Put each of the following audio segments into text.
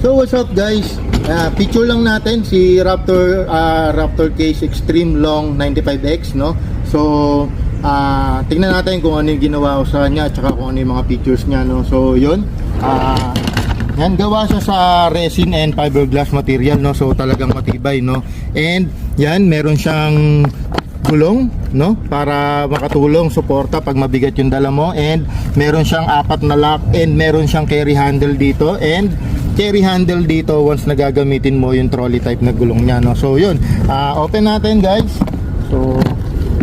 So what's up guys? Picture lang natin si Raptor Case Extreme Long 95X, no? So tingnan natin kung ano yung ginawa ko sa kanya at saka kung ano yung mga features niya, no? So yun, yan, gawa siya sa resin and fiberglass material, no? So talagang matibay, no? And yan, meron siyang gulong, no, para makatulong suporta pag mabigat yung dala mo, and meron siyang 4 na lock, and meron siyang carry handle dito, and carry handle dito once nagagamitin mo yung trolley type na gulong niya, no. So yun, open natin guys. So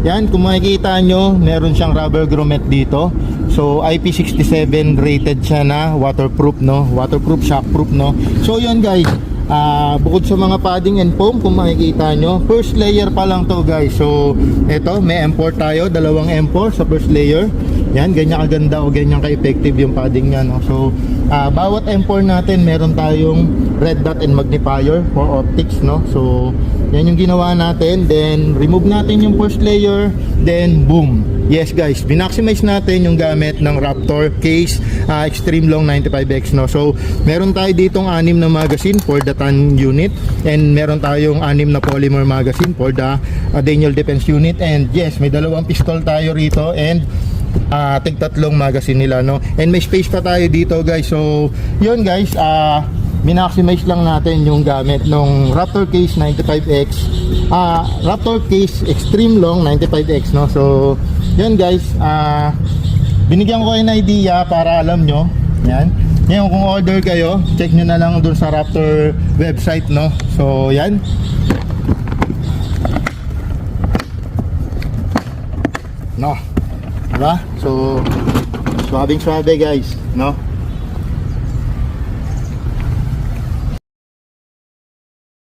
yan, kung makikita nyo, meron siyang rubber grommet dito. So IP67 rated siya na waterproof, no, waterproof, shockproof, no. So yun guys, bukod sa mga padding and foam, kung makikita nyo, first layer pa lang to guys. So eto, may M4 tayo, dalawang M4 sa first layer. Yan, ganyan kaganda o ganyan ka-effective yung padding nya, no? So bawat M4 natin meron tayong red dot and magnifier for optics, no? So yan yung ginawa natin. Then remove natin yung first layer, then boom. Yes guys, binaximize natin yung gamit ng Raptor Case Extreme Long 95X, no. So meron tayo ditong 6 na magazine for the TAN unit, and meron tayong 6 na polymer magazine for the Daniel Defense unit, and yes, may dalawang pistol tayo rito, and tig-3 magazine nila, no. And may space pa tayo dito guys. So yun guys, minaximize lang natin yung gamit ng Raptor Case 95X, Raptor Case Extreme Long 95X, no. So yun guys, binigyan ko kayo ng idea para alam nyo. Yan, ngayon kung order kayo, check nyo na lang dun sa Raptor website, no. So yan, no, diba? So swabing swabe guys, no.